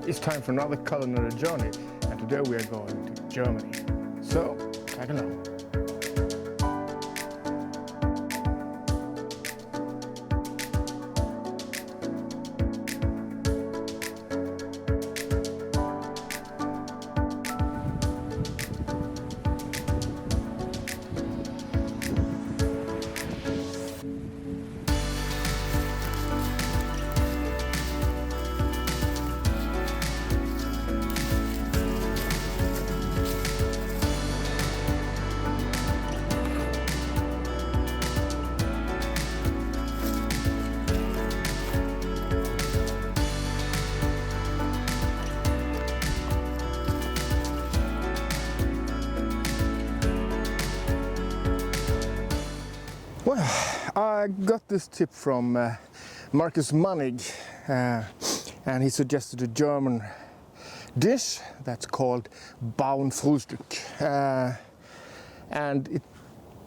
It's time for another culinary journey, and today we are going to Germany. So, tag along. Well, I got this tip from Marcus Mannig, and he suggested a German dish that's called Bauernfrühstück, and it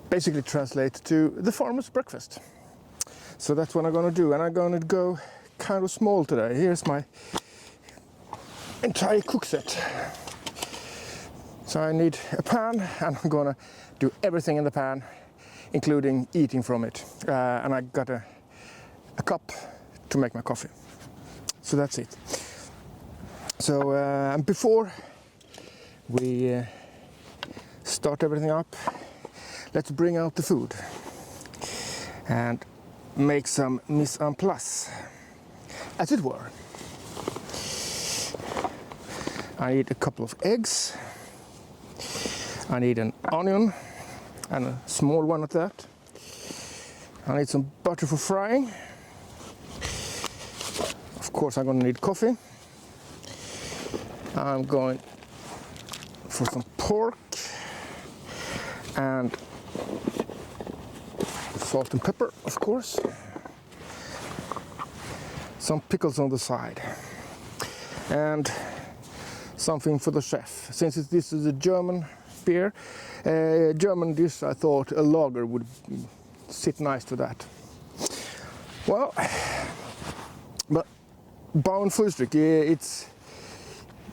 basically translates to the farmer's breakfast. So that's what I'm going to do, and I'm going to go kind of small today. Here's my entire cook set. So I need a pan, and I'm going to do everything in the pan, including eating from it, and I got a cup to make my coffee. So that's it. So and before we start everything up, let's bring out the food and make some mise en place, as it were. I need a couple of eggs. I need an onion, and a small one at that. I need some butter for frying. Of course, I'm going to need coffee. I'm going for some pork and salt and pepper, of course. Some pickles on the side, and something for the chef. Since this is a German beer, German dish, I thought a lager would sit nice to that. Well, but Bauernfrühstück,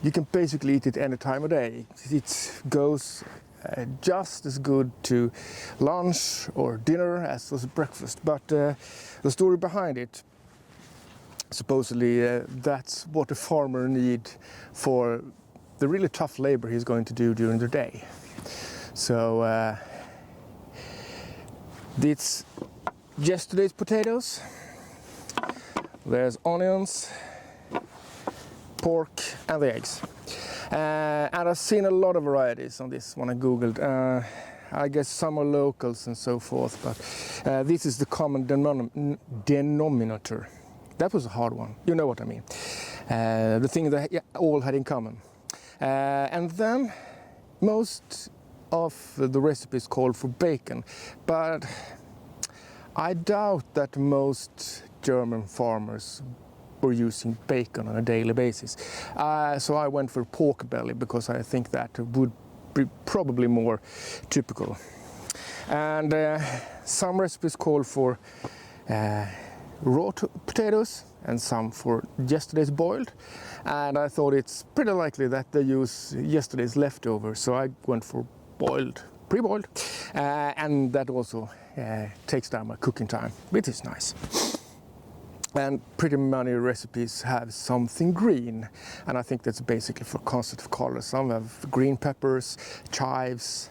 you can basically eat it any time of day. It goes just as good to lunch or dinner as was breakfast. But the story behind it, supposedly that's what a farmer needs for the really tough labor he's going to do during the day. So it's yesterday's potatoes, there's onions, pork, and the eggs. And I've seen a lot of varieties on this when I googled. I guess some are locals and so forth, but this is the common denominator. That was a hard one, you know what I mean. The thing that all had in common. And then most of the recipes call for bacon, but I doubt that most German farmers were using bacon on a daily basis. So I went for pork belly because I think that would be probably more typical. And some recipes call for raw potatoes and some for yesterday's boiled, and I thought it's pretty likely that they use yesterday's leftovers, so I went for boiled, pre-boiled, and that also takes down my cooking time, which is nice. And pretty many recipes have something green, and I think that's basically for concept of colors. Some have green peppers, chives,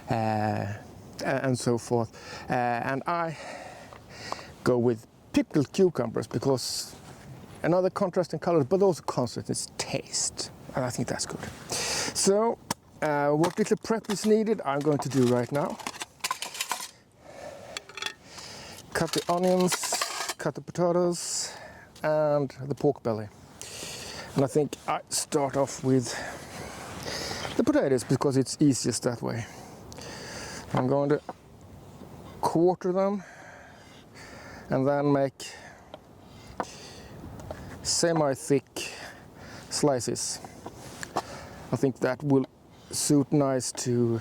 and so forth, and I go with pickled cucumbers because another contrast in colors, but also concept is taste, and I think that's good. So what little prep is needed, I'm going to do right now. Cut the onions, cut the potatoes, and the pork belly. And I think I start off with the potatoes because it's easiest that way. I'm going to quarter them and then make semi-thick slices. I think that will suit nice to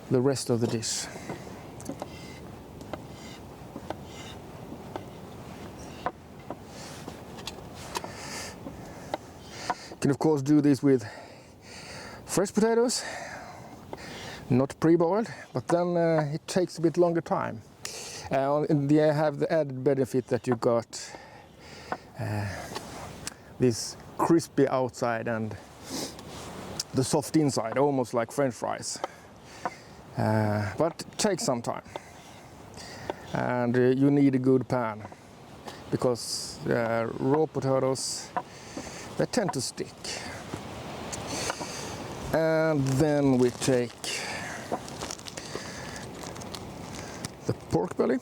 the rest of the dish. can of course do this with fresh potatoes, not pre-boiled, but then it takes a bit longer time. They have the added benefit that you got this crispy outside and the soft inside, almost like French fries. But it takes some time, and you need a good pan, because raw potatoes, they tend to stick. And then we take the pork belly.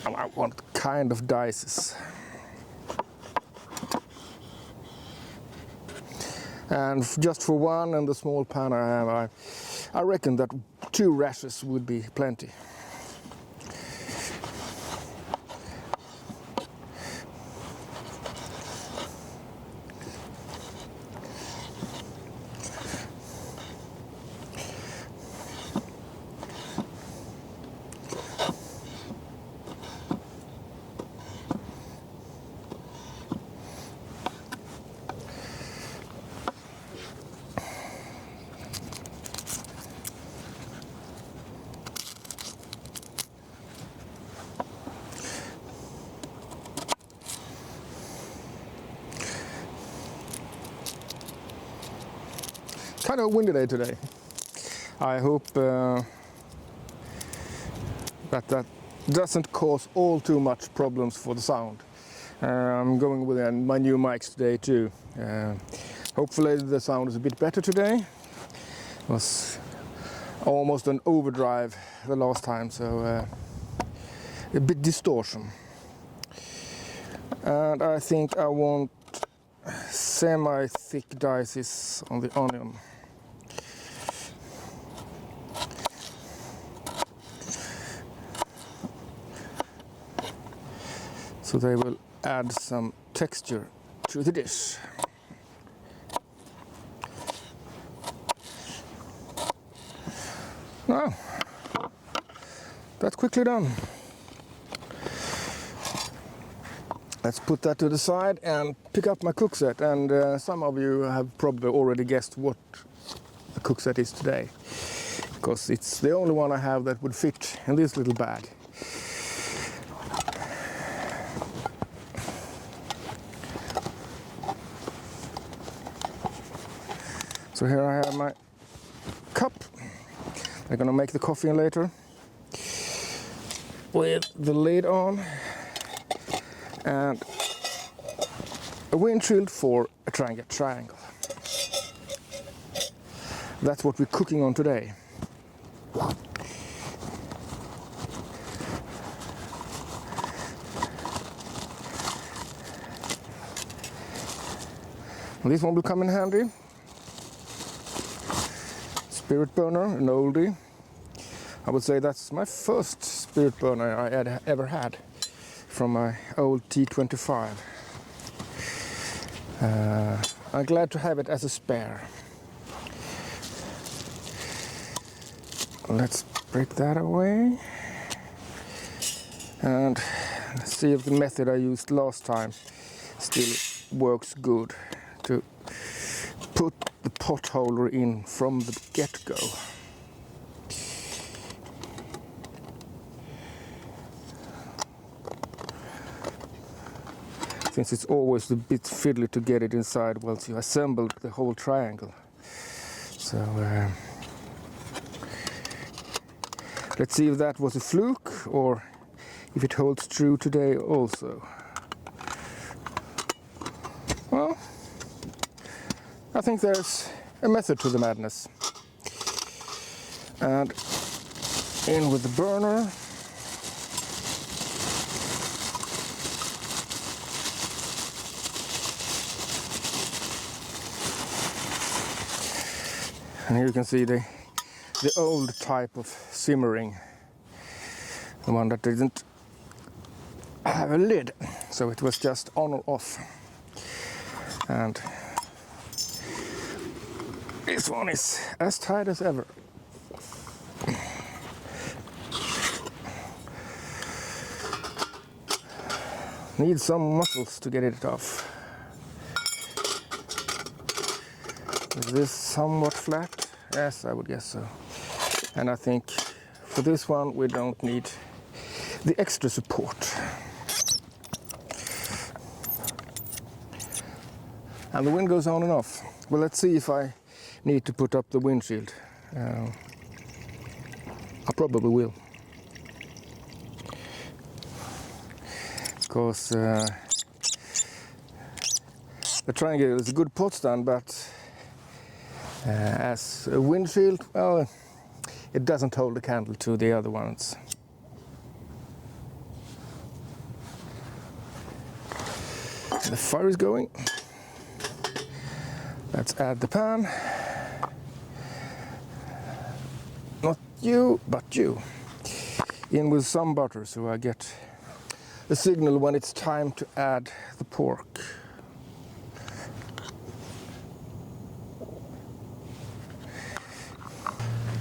I want kind of dices. And just for one and the small pan I have, I reckon that 2 rashers would be plenty. Kind of a windy day today. I hope that doesn't cause all too much problems for the sound. I'm going with my new mics today too. Hopefully the sound is a bit better today. It was almost an overdrive the last time, so a bit distortion. And I think I want semi-thick dices on the onion. So they will add some texture to the dish. Now, that's quickly done. Let's put that to the side and pick up my cook set. And some of you have probably already guessed what the cook set is today, because it's the only one I have that would fit in this little bag. So here I have my cup. I'm gonna make the coffee in later with the lid on, and a windshield for a Trangia triangle. That's what we're cooking on today. This one will come in handy. Spirit burner, an oldie. I would say that's my first spirit burner I ever had, from my old T25. I'm glad to have it as a spare. Let's break that away. And let's see if the method I used last time still works good, to put the pot holder in from the get-go. Since it's always a bit fiddly to get it inside once you assembled the whole triangle. So let's see if that was a fluke or if it holds true today also. Well, I think there's a method to the madness. And in with the burner. And here you can see the old type of simmering, the one that didn't have a lid, so it was just on or off. And This one is as tight as ever. Need some muscles to get it off. Is this somewhat flat? Yes, I would guess so. And I think for this one we don't need the extra support. And the wind goes on and off. Well, let's see if I need to put up the windshield. I probably will. Because the Trangia is a good pot stand, but as a windshield, well, it doesn't hold a candle to the other ones. The fire is going. Let's add the pan. Not you, but you. In with some butter so I get a signal when it's time to add the pork.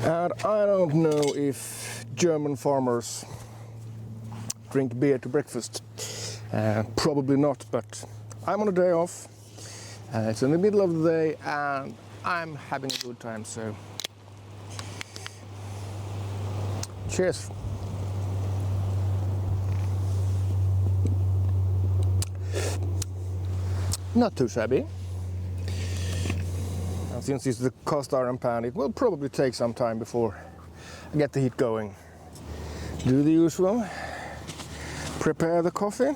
And I don't know if German farmers drink beer to breakfast. Probably not, but I'm on a day off. It's in the middle of the day and I'm having a good time, so cheers. Not too shabby. And since it's the cast iron pan, it will probably take some time before I get the heat going. Do the usual. Prepare the coffee.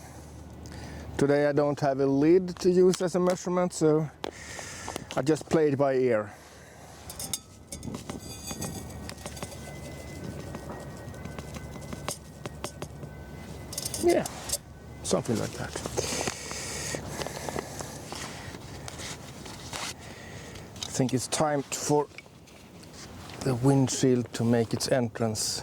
Today I don't have a lid to use as a measurement, so I just play it by ear. Yeah, something like that. I think it's time for the windshield to make its entrance.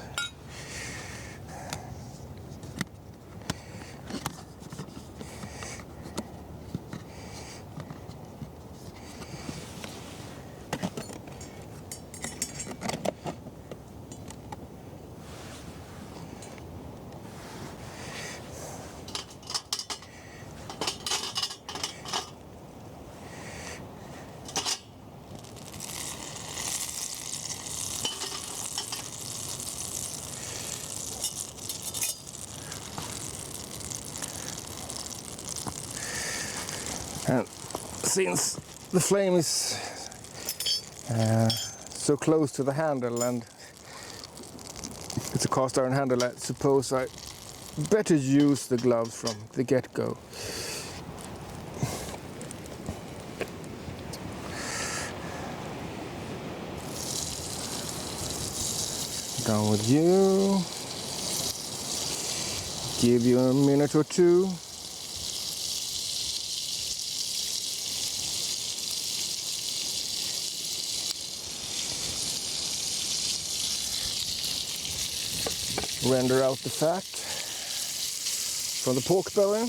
And since the flame is so close to the handle and it's a cast iron handle, I suppose I better use the gloves from the get-go. Down with you. Give you a minute or two. Render out the fat from the pork belly. I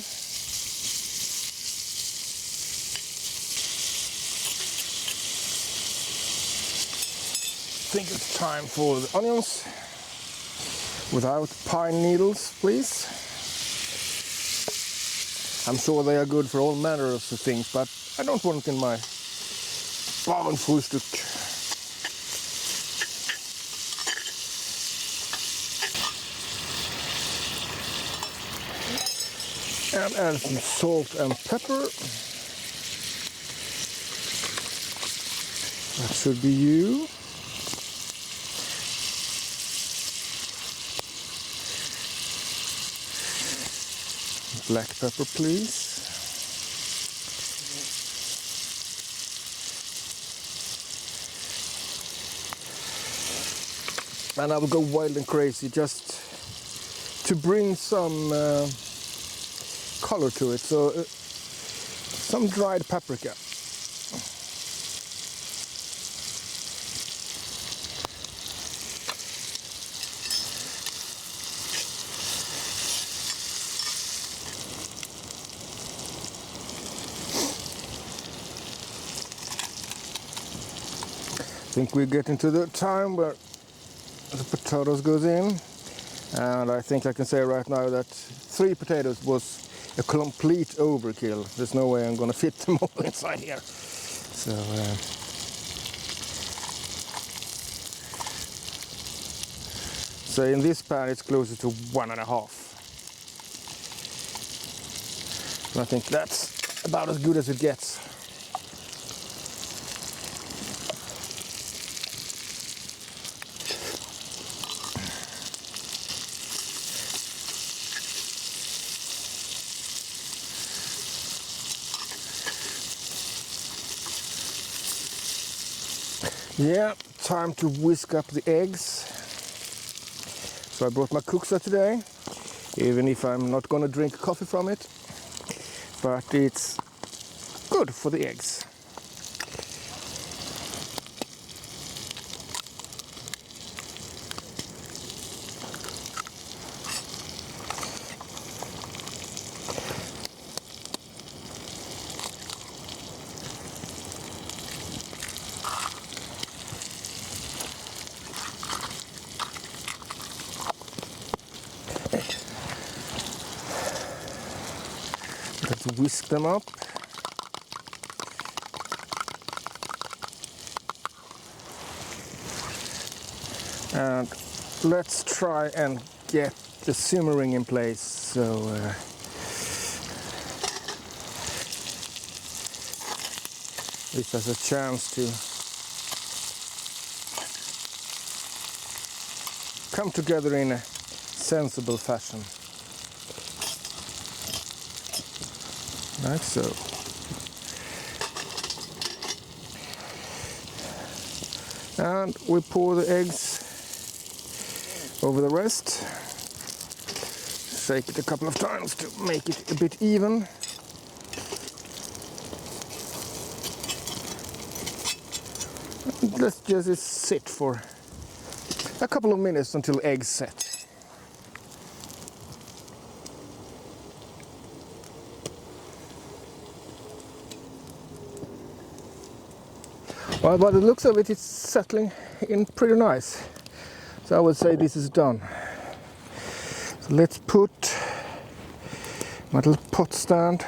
think it's time for the onions without pine needles, please. I'm sure they are good for all manner of things, but I don't want it in my Bauernfrühstück. And add some salt and pepper. That should be you. Black pepper, please. And I will go wild and crazy just to bring some color to it. So some dried paprika. think we're getting to the time where the potatoes goes in, and I think I can say right now that 3 potatoes was a complete overkill. There's no way I'm gonna fit them all inside here. So in this pan it's closer to 1.5. And I think that's about as good as it gets. Yeah, time to whisk up the eggs. So I brought my cookser today, even if I'm not gonna drink coffee from it, but it's good for the eggs. Let's whisk them up. And let's try and get the simmering in place. So this has a chance to come together in a sensible fashion. Like so. And we pour the eggs over the rest. Shake it a couple of times to make it a bit even. Let's just sit for a couple of minutes until eggs set. Well, by the looks of it, it's settling in pretty nice. So I would say this is done. So let's put my little pot stand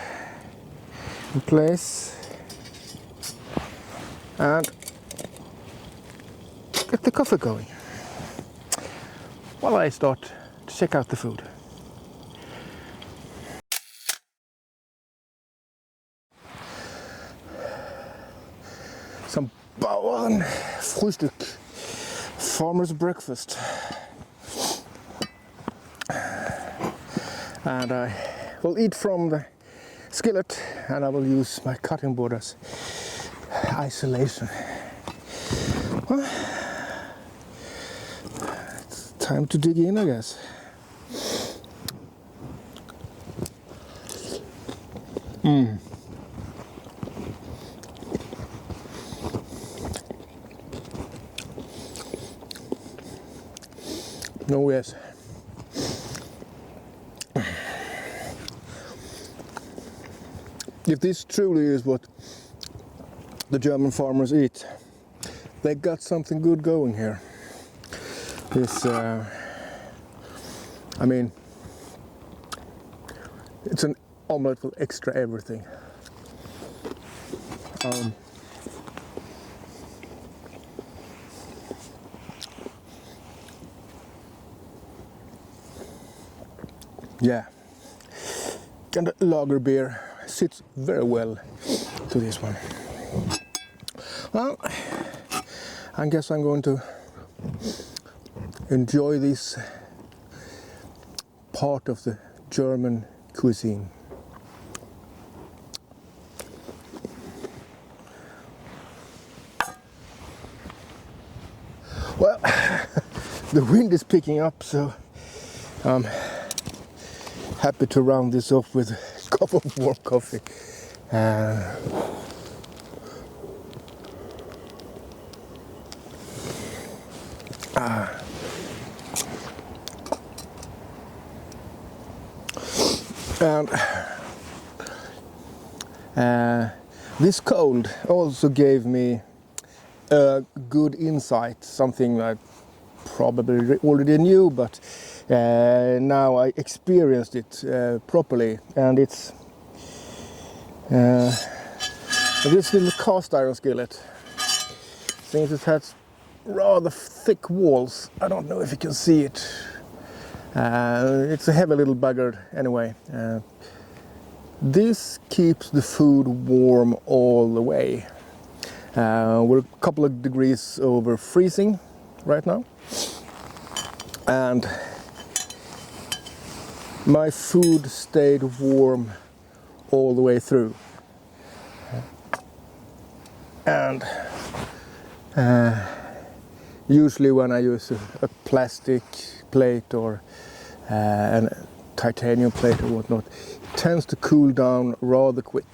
in place and get the coffee going while I start to check out the food. Some Bauernfrühstück, farmer's breakfast. And I will eat from the skillet, and I will use my cutting board as isolation. Well, it's time to dig in, I guess. No, yes. If this truly is what the German farmers eat, they got something good going here. This, I mean, it's an omelette with extra everything. Yeah, and the lager beer sits very well to this one. Well, I guess I'm going to enjoy this part of the German cuisine. Well, the wind is picking up, so I'm happy to round this off with a cup of warm coffee. And this cold also gave me good insight, something I probably already knew, but now I experienced it properly, and it's this little cast iron skillet. Since it has rather thick walls, I don't know if you can see it. It's a heavy little bugger anyway. This keeps the food warm all the way. We're a couple of degrees over freezing right now, and my food stayed warm all the way through. And usually when I use a plastic plate or a titanium plate or whatnot, it tends to cool down rather quick,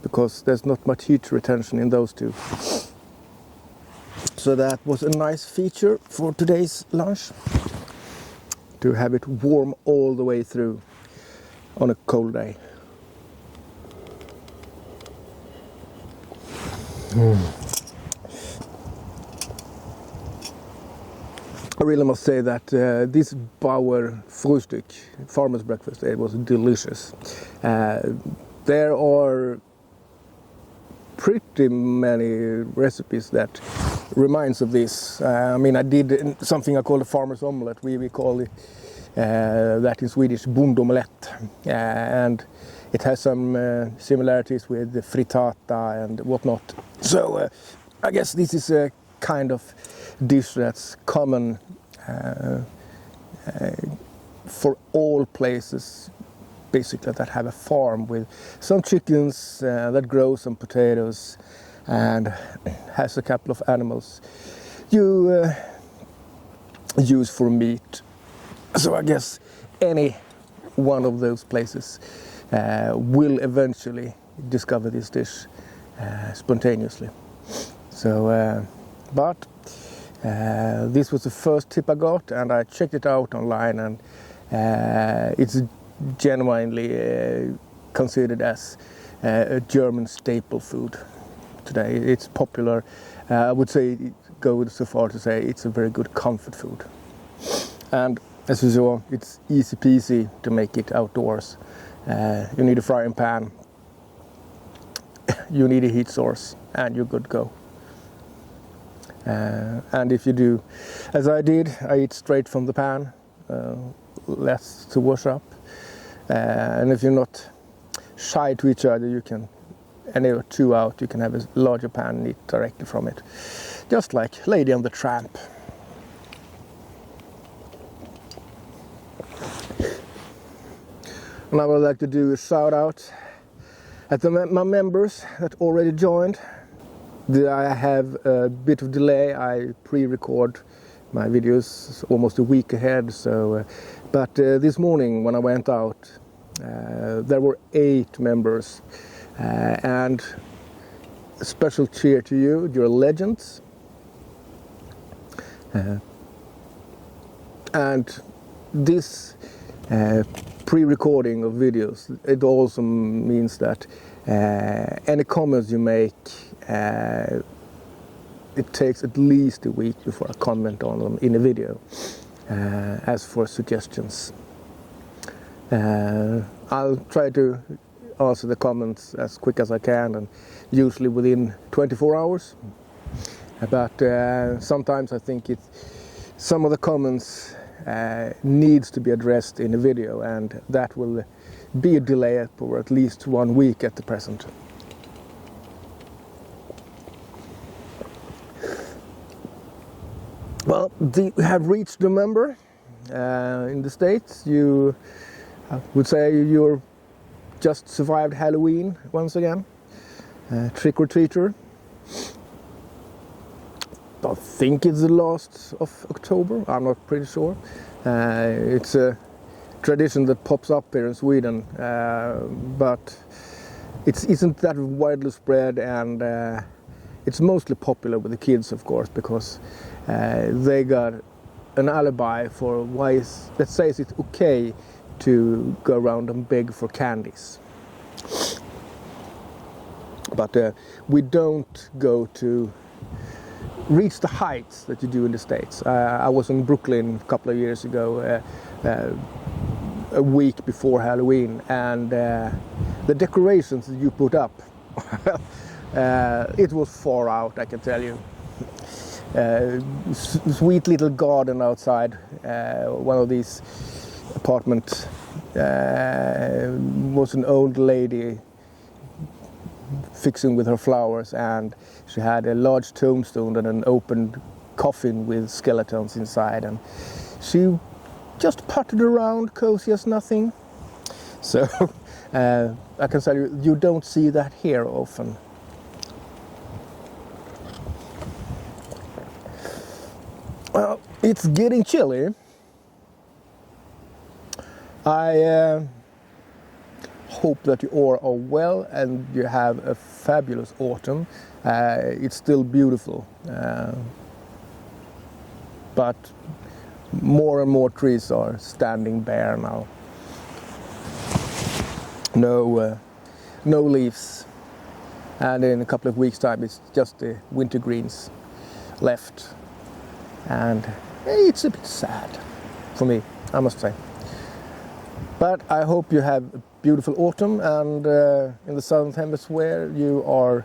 because there's not much heat retention in those two. So that was a nice feature for today's lunch, to have it warm all the way through on a cold day. I really must say that this Bauernfrühstück, farmer's breakfast, it was delicious. There are pretty many recipes that reminds of this. I mean, I did something I call a farmer's omelette. We call it that in Swedish bondomelett, and it has some similarities with the frittata and whatnot. So I guess this is a kind of dish that's common for all places, basically, that have a farm with some chickens, that grow some potatoes, and has a couple of animals you use for meat. So I guess any one of those places will eventually discover this dish spontaneously. So, but this was the first tip I got, and I checked it out online, and it's genuinely considered as a German staple food today. It's popular. I would say, go so far to say it's a very good comfort food. And as you saw, it's easy peasy to make it outdoors. You need a frying pan, you need a heat source, and you're good to go. And if you do, as I did, I eat straight from the pan, less to wash up. And if you're not shy to each other, you can, any or two out, you can have a larger pan and eat directly from it. Just like Lady and the Tramp. And I would like to do a shout out at my members that already joined. I have a bit of delay. I pre-record my videos almost a week ahead. So, but this morning when I went out, there were 8 members, and a special cheer to you. You're legends. And this pre-recording of videos, it also means that any comments you make, it takes at least a week before I comment on them in a video. As for suggestions, I'll try to answer the comments as quick as I can, and usually within 24 hours. But sometimes I think some of the comments needs to be addressed in a video, and that will be a delay for at least 1 week at the present. Well, we have reached the number in the States. You would say you're just survived Halloween once again, trick-or-treater. I think it's the last of October, I'm not pretty sure. It's a tradition that pops up here in Sweden, but it isn't that widely spread, and it's mostly popular with the kids, of course, because they got an alibi for why let's say it's okay to go around and beg for candies. But we don't go to reach the heights that you do in the States. I was in Brooklyn a couple of years ago, a week before Halloween, and the decorations that you put up, it was far out, I can tell you. Sweet little garden outside one of these apartments. Was an old lady fixing with her flowers, and she had a large tombstone and an open coffin with skeletons inside, and she just puttered around, cozy as nothing. So I can tell you, you don't see that here often. Well, it's getting chilly. I hope that you all are well and you have a fabulous autumn. It's still beautiful, but more and more trees are standing bare now. No leaves, and in a couple of weeks' time it's just the winter greens left, and it's a bit sad for me, I must say. But I hope you have a beautiful autumn, and in the southern hemisphere you are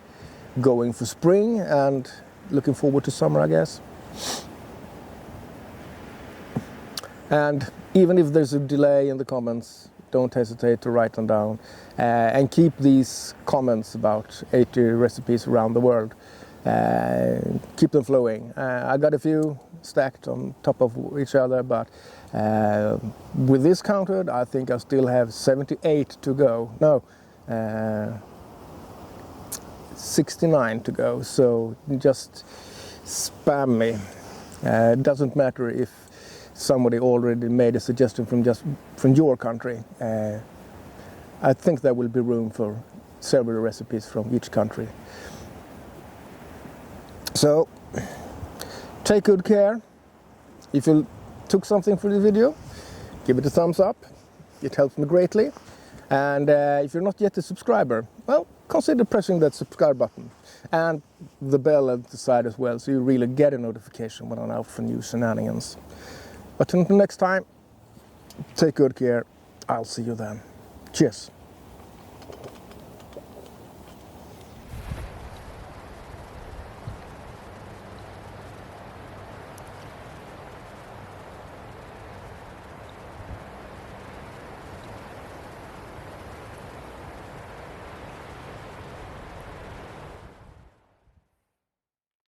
going for spring and looking forward to summer, I guess. And even if there's a delay in the comments, don't hesitate to write them down, and keep these comments about 80 recipes around the world. Keep them flowing. I got a few stacked on top of each other, but with this counted, I think I still have 78 to go. No, 69 to go. So just spam me. It doesn't matter if somebody already made a suggestion from your country. I think there will be room for several recipes from each country. So take good care. If you took something from the video, give it a thumbs up. It helps me greatly. And if you're not yet a subscriber, well, consider pressing that subscribe button and the bell at the side as well, so you really get a notification when I'm out for new shenanigans. But until next time, take good care. I'll see you then. Cheers.